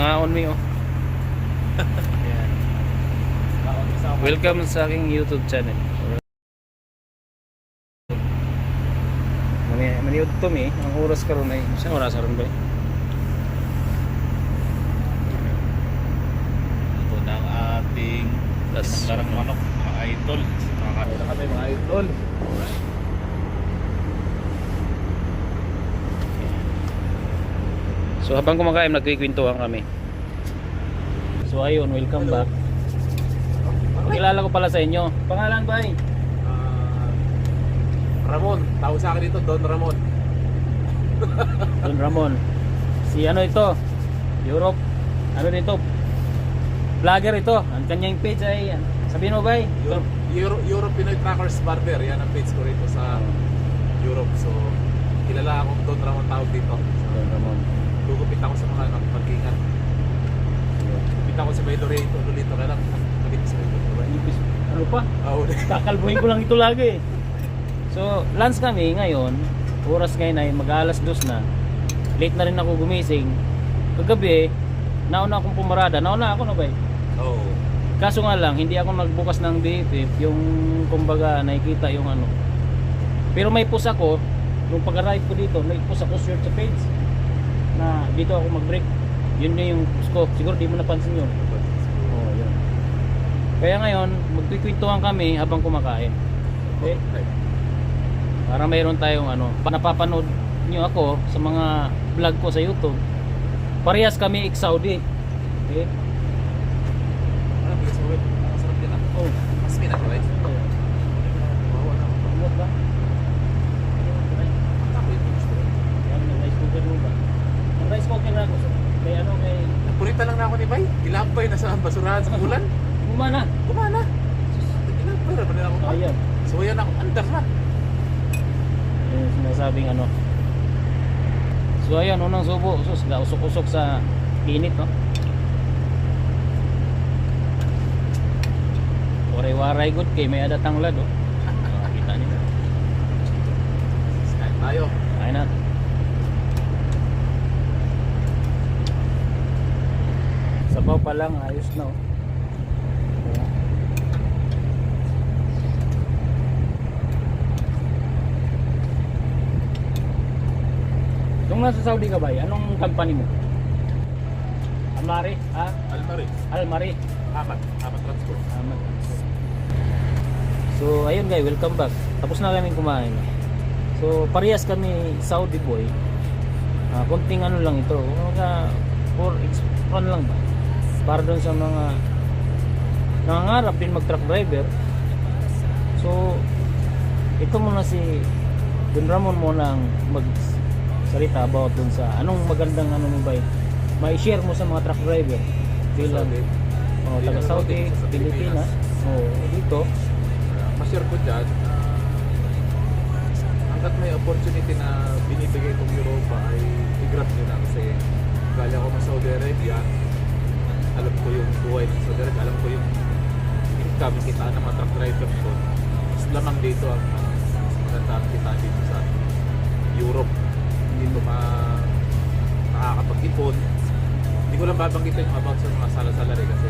Nangaon mi oh. Yan. Welcome sa aking YouTube channel. Maniud to mi, ang oras karon ay sa oras karon ba? Ito na ang ating larang manok, mga idol. Nakakain na kami mga idol. So habang kumakain nagkikwentuhan kami. So ayun, welcome back. Pakilala ko pala sa inyo. Pangalan ba? Ramon, tawag sa akin dito, Don Ramon. Don Ramon. Si ano ito? Europe. Ano dito? Vlogger ito. Ang kanyang page ay sabihin mo ba? Europe Pinoy Trackers Barber, yan ang page ko rito sa Europe. So, kilala akong Don Ramon tawag dito. Don Ramon. Gugupit ako sa mga pagkingan. Gugupit ako sa may Lorito, kaya lang nakakabit sa may Lorito. Ano pa? Kakalbuhin ko lang ito lagi. So, lunch kami ngayon. Oras ngayon ay mag-alas 2 na. Late na rin ako gumising. Kagabi, nauna akong pumarada. Nauna ako na ba? Oo. Kaso nga lang, hindi ako nagbukas ng BFF. Yung kumbaga nakikita yung ano. Pero may push ako. Nung pag-arrive ko dito, may push ako short sa page. Na dito ako mag-break. Yun yung push ko. Siguro di mo napansin yun. Oo, yun. Kaya ngayon, magkikwentuhan kami habang kumakain. Okay? Para mayroon tayong ano, napapanood nyo ako sa mga vlog ko sa YouTube. Parehas kami ex-Saudi. Okay? Ano, bigas mo, nakasarap din ako. Oh, Mas pinag-rice. Bawa na ako. pamot ba? Ako yung gusto rin. Yan, may rice cooker mo ba? Ang rice cooker na ako. Kaya ano kay... Napurita lang na ako ni Bay. Ilambay na sa basurahan sa bulan. Kumana. Kumana. Ilambay na ba nila ako ba? Ayan. So yan ako, andar na. Yung sinasabing ano. So ayan, unang subo. So, usok-usok sa init, no? Waray-waray good kay may adatang lad, oh. Kita nila. Kain tayo. Kain na. Sabaw pa lang, ayos na, oh. Ayan. Nung nasa Saudi ka ba, anong company mo? Almari? Ha? Almari. Almari. Amat transport. Tama. So ayun guys, welcome back. Tapos na kami kumain. So parehas kami Saudi boy. Konting ano lang ito, mga for fun lang ba? Para doon sa mga nangangarap din mag truck driver. So ito muna si Don Ramon muna ang magsalita about dun sa anong magandang ano mo ba? May share mo sa mga truck driver bilang taga Saudi, Pilipinas. Dito. Ma-share ko dyan, hanggat may opportunity na binibigay itong Europa ay i-grab nyo na kasi galing ako sa Saudi Arabia, alam ko yung buhay ng Saudi Arabia, alam ko yung income, kita ng mga truck driver ko. Mas lamang dito ang maganda ang kita dito sa Europe. Dito nakakapag-ipon. Hindi ko lang babanggitin yung about sa mga salary kasi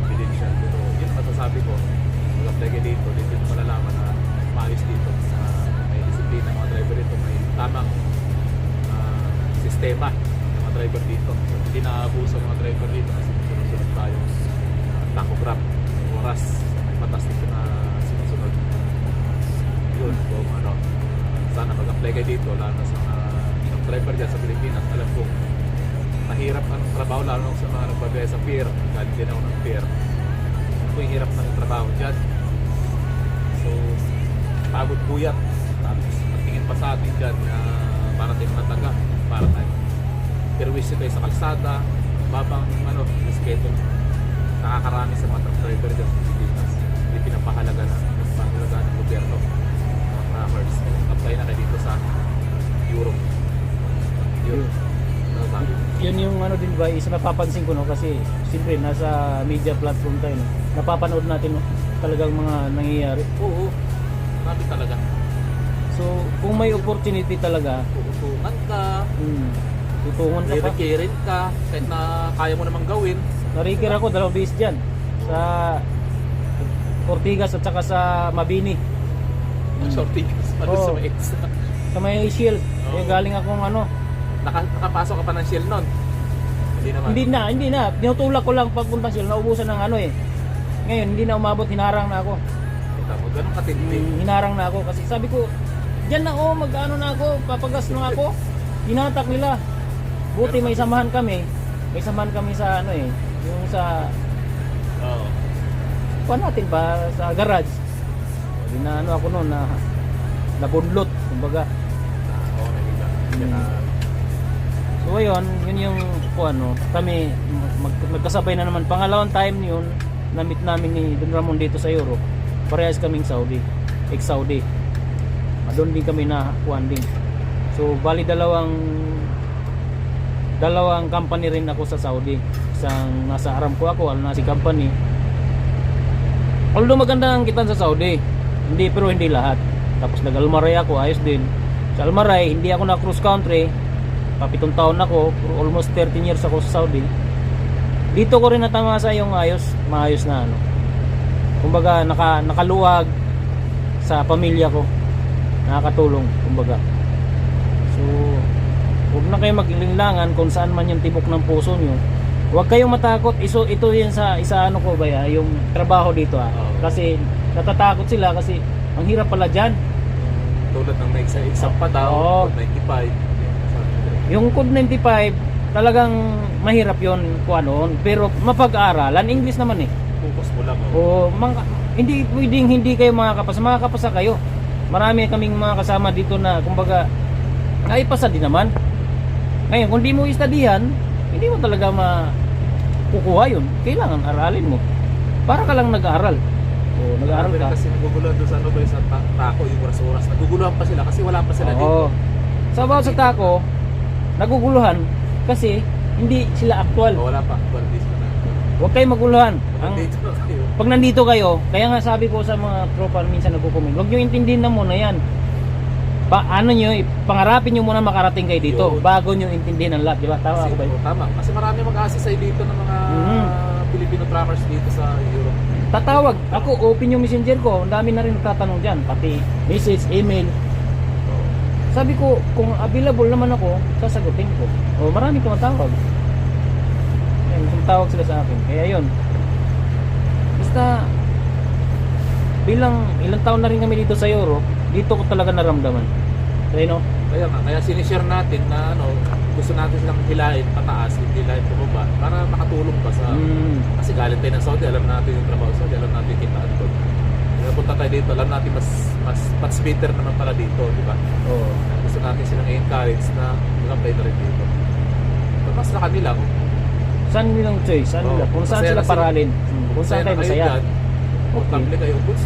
confidential. Pero yun ang masasabi ko. Mag-apply kayo dito mo malalaman na maayos dito. May disiplina mga driver dito. May tamang sistema ng mga driver dito. So, hindi na-abuso mga driver dito kasi sinusunod tayo tachograph, oras, may batas dito na sinusunod. Yun, kung ano, sana mag-apply kayo dito lalo na sa mga driver dyan sa Pilipinas. Alam ko mahirap ang trabaho lalo sa mga nagbabaya sa pier. Galing din ako ng pier. Alam ko yung hirap ng trabaho dyan. So pagod buyat. Tapos magtingin pa sa atin dyan na para tayong mataga, para tayong perwisyo tayo sa kalsada, babang schedule. Nakakarami sa mga truck driver dyan sa Pilipinas. Hindi pinapahalaga na ng gobyerno mga trackers. Apply na dito sa Europe. Yun. Yun yung ano din ba, isa napapansin ko no kasi siyempre nasa media platform tayo no. Napapanood natin no, talagang mga nangyayari. Oo. Marami talaga. So kung may opportunity talaga, Uutungan ka. tutungon ka pa. Rikirin ka, kahit na kaya mo namang gawin. Narikir ako 2 beses dyan. Sa Ortigas at saka sa Mabini. Shortigas pa doon Oo. sa may EDSA. Sa may Shield. Oo. Yung galing akong ano. Nakapasok ka pa ng Shell nun? Hindi naman. Hindi na. Tinutulak ko lang pagpunta Shield. Naubusan ng ano eh. Ngayon, hindi na umabot. Hinarang na ako. Kita mo, ganun katindi. Hinarang na ako. Kasi sabi ko, dyan na mag-ano na ako. Papagas na ako. Hinatak nila. Buti may samahan kami. May samahan kami sa ano eh. Yung sa Oo. kuha natin ba sa garage. Ano ako noon na nabunlot kumbaga. Oo, nakita. So ayun, yun yung ano, kami magkasabay na naman. Pangalawang time yun, na-meet namin ni Don Ramon dito sa Europe. Parehas kaming Saudi, ex-Saudi. Doon din kami na kuhan din. So bali dalawang company rin ako sa Saudi. Isang nasa Aramco ako, nasa company. Although maganda ang kitan sa Saudi, pero hindi lahat. Tapos nag-Almaray ako, ayos din. Sa Almaray, hindi ako na cross country. Pa7 taon ako, almost 13 years ako sa Saudi. Dito ko rin natamasa yung maayos na ano. Kumbaga nakaluwag sa pamilya ko. Nakakatulong, kumbaga. So, huwag na kayo mag-ilinlangan kung saan man yung tibok ng puso nyo. Huwag kayong matakot. Ito yun sa ano ko ba yung trabaho dito Kasi natatakot sila kasi ang hirap pala dyan. Tulad ng exam pa daw, Oo. Code 95. Yung Code 95 talagang mahirap yun kung ano. Pero mapag-aaralan. English naman eh. Focus mo lang. Hindi pwedeng hindi kayo makakapasa kayo. Marami kaming mga kasama dito na kumbaga naipasa din naman. Ngayon kung di mo istadihan, hindi mo talaga makukuha yun. Kailangan aralin mo. Para ka lang nag-aaral. Nag-aaral Marami ka. rin kasi naguguluhan doon sa ano ba yung sa tako, yung oras-oras. Naguguluhan pa sila kasi wala pa sila dito. Sa bawat sa tako, naguguluhan kasi hindi sila actual. Wala pa. Well, this na. Huwag kayong maguluhan. Dito na kayo. Pag nandito kayo, kaya nga sabi ko sa mga tropa minsan nagko-comment, huwag nyo intindihin na muna yan. Pangarapin nyo muna makarating kayo dito Yun. bago nyo intindihin ang lahat, di ba? Tama ako ba? Tama. Kasi marami mag-assist dito ng mga Filipino truckers dito sa Europe. Tatawag. Ako, open yung messenger ko. Ang dami na rin nagtatanong dyan. Pati message, email. Sabi ko, kung available naman ako, sasagutin ko. Marami tumatawag. Ayan, tumatawag sila sa akin. Kaya yun. Basta, bilang ilang taon na rin kami dito sa Europe, dito ko talaga naramdaman. Kaya sinishare natin na gusto natin silang hilahin pataas, hindi hilahin pababa para makatulong pa sa kasi galing tayo ng Saudi, alam natin yung trabaho sa Saudi, alam natin yung kitaan doon. Kaya punta tayo dito, alam natin mas better naman pala dito, di ba? Gusto natin silang i-encourage na mag-apply na rin dito. Mas na kanila Saan nilang choice? Kung saan sila paralin? Kung saan tayo masaya? Comfortable kayo, goods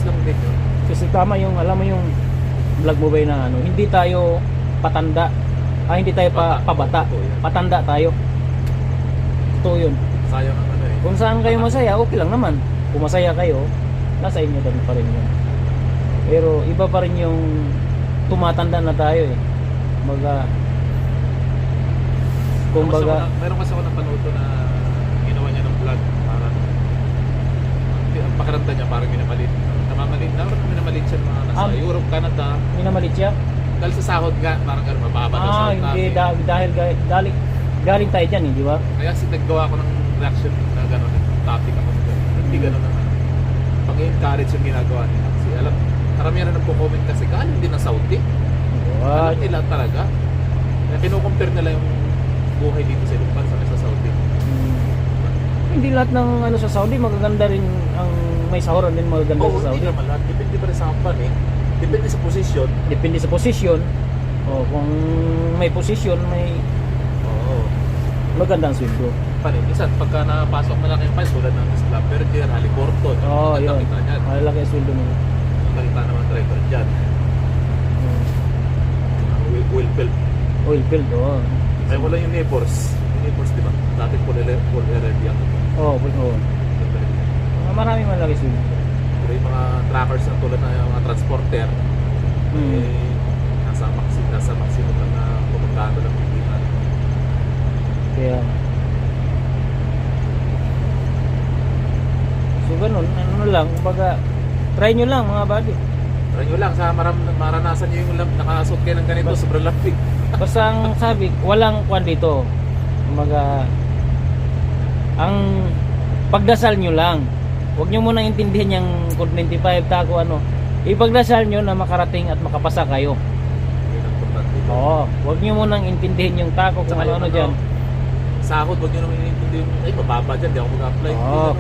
lang din yun. Kasi tama yung, alam mo yung vlog mo ba na hindi tayo patanda. Hindi tayo pabata. Patanda tayo. Ito yun. Sayang ang Kung saan kayo masaya, okay lang naman. Kung masaya kayo, nasa inyo din pa rin yun. Pero iba pa rin yung tumatanda na tayo eh. Kumbaga, meron kasi ako napanood na ginawa niya ng vlog. Parang ang pakiramdam niya parang minamalit siya ng mga nasa Europe, Canada. minamalit siya? Dahil sa sahod nga, parang gano'n, mababa daw sahod Hindi. namin. Dahil galing tayo dyan, di ba? Kaya naggawa ko ng reaction na gano'n, topic ako ng gano'n. Hindi gano'n naman. Pag-encourage yung ginagawa nila. Kasi karamihan na nagpo-comment kasi galing din ng Saudi. Alam nila talaga. Kaya kinukompare nila yung buhay dito sa ibang bansa sa Saudi. Hindi lahat ng sa Saudi magaganda rin ang may sahuran din magaganda sa Saudi. Hindi naman lahat. Depende pa rin sa company. Depende sa posisyon. Depende sa posisyon. Kung may posisyon, may magandang sweldo. Minsan, pagka napasok malaki yung files, tulad ng Slumberger, Halliburton, yun. kita dyan. Malaki ang sweldo mo. Nakita naman driver dyan. Oilfield. Oilfield, Ay, wala yung neighbors. Yung neighbors, di ba? Dati full area. Marami malaki sweldo. Pero yung mga trackers na tulad na yung mga transporter, nasa maximum lang na pumagkano ng Pilipinas. lang, kumbaga, try nyo lang mga buddy. Try nyo lang, sa maranasan nyo yung nakasuot kayo ng ganito, sobrang lapig. Basta ang sabi, walang kwan dito. Kumbaga, ang pagdasal nyo lang. Huwag nyo munang intindihin yung Code 95 tako ano. Ipagdasal nyo na makarating at makapasa kayo. Yun ang importante. Oo, huwag nyo munang intindihin yung tako kung Tsaka yung ano dyan. Sahod, huwag nyo naman inintindi yung, ay, mababa dyan, di ako mag-apply. Oo,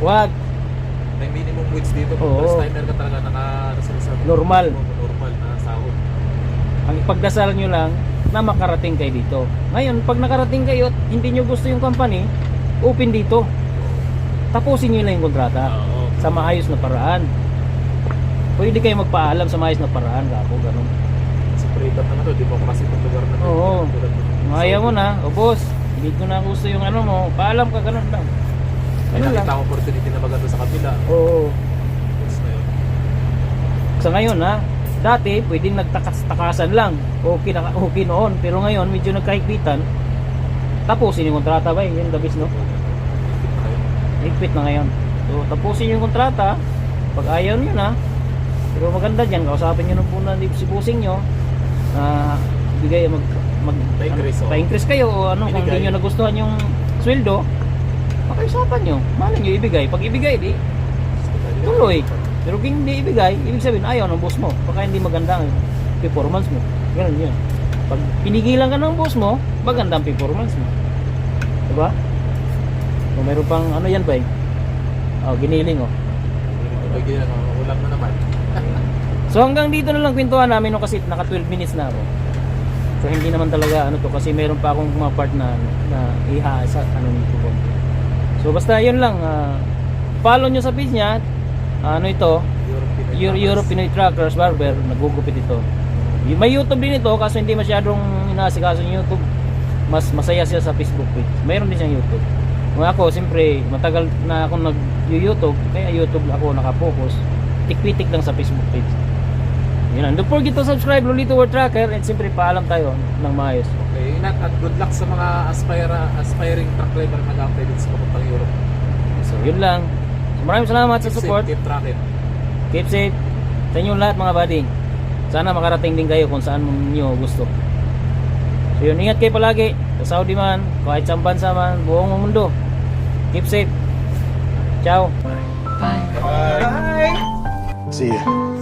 huwag. May minimum wage dito. Oo. First timer ka talaga, Normal. Normal na sahod. Ang ipagdasal nyo lang na makarating kayo dito. Ngayon, pag nakarating kayo at hindi nyo gusto yung company, open dito. Tapusin nyo lang yung kontrata Oo. sa maayos na paraan. Pwede kayo magpaalam sa maayos na paraan, kako, ganun. Sa freedom naman to, democracy itong lugar na to. Oo. Tulad ng Kung ayaw mo na, o boss, hindi ko na gusto yung ano mo, paalam ka, ganun lang. May Ano lang. nakita akong opportunity na maganda sa kabila. Oo. Yes na yun. Sa ngayon ha, dati pwedeng nagtakas-takasan lang. Okay, okay noon, pero ngayon medyo nagkahigpitan. Tapusin yung kontrata ba, yun the best, no? Higpit na ngayon. So, tapusin yung kontrata. Pag ayaw nyo na, pero maganda dyan, kausapin nyo na po na si busing nyo, bigay, Pa-increase, oh. pa-increase kayo, o ano, kung Ibigay. hindi nyo nagustuhan yung sweldo, pakiusapan nyo. Malin nyo ibigay. Pag ibigay, di, tuloy. Pero kung hindi ibigay, ibig sabihin, ayaw ng boss mo. Baka hindi maganda ang performance mo. Ganun yun. Pag pinigilan ka ng boss mo, maganda ang performance mo. Diba? Kung meron pang ano yan ba eh? Oh, giniling oh. Ibigay na, ulam na naman. So hanggang dito na lang kwentuhan namin no, kasi naka 12 minutes na ako. So hindi naman talaga ano to kasi meron pa akong mga part na iha sa ano nito ko. So basta yun lang, follow nyo sa page niya. Ano ito? Europe Pinoy Truckers Barber, nagugupit ito. May YouTube din ito kaso hindi masyadong inaasikaso yung YouTube. Mas masaya siya sa Facebook page. Mayroon din siyang YouTube. Kung ako, siyempre, matagal na ako nag-YouTube, kaya YouTube ako nakapokus. Tik-pitik lang sa Facebook page. Yun lang. Don't forget to subscribe, Lolito World Tracker, and siyempre paalam tayo ng maayos. Okay, Inat, at good luck sa mga aspiring truck driver na nag-apply dito sa papuntang Europe. So yun lang. So, maraming salamat sa Keep support. safe, keep tracking. Keep safe. Sa inyo lahat mga buddy. Sana makarating din kayo kung saan nyo gusto. So yun, ingat kayo palagi. Sa Saudi man, kahit sa bansa man, buong mundo. Keep safe. Ciao. See ya.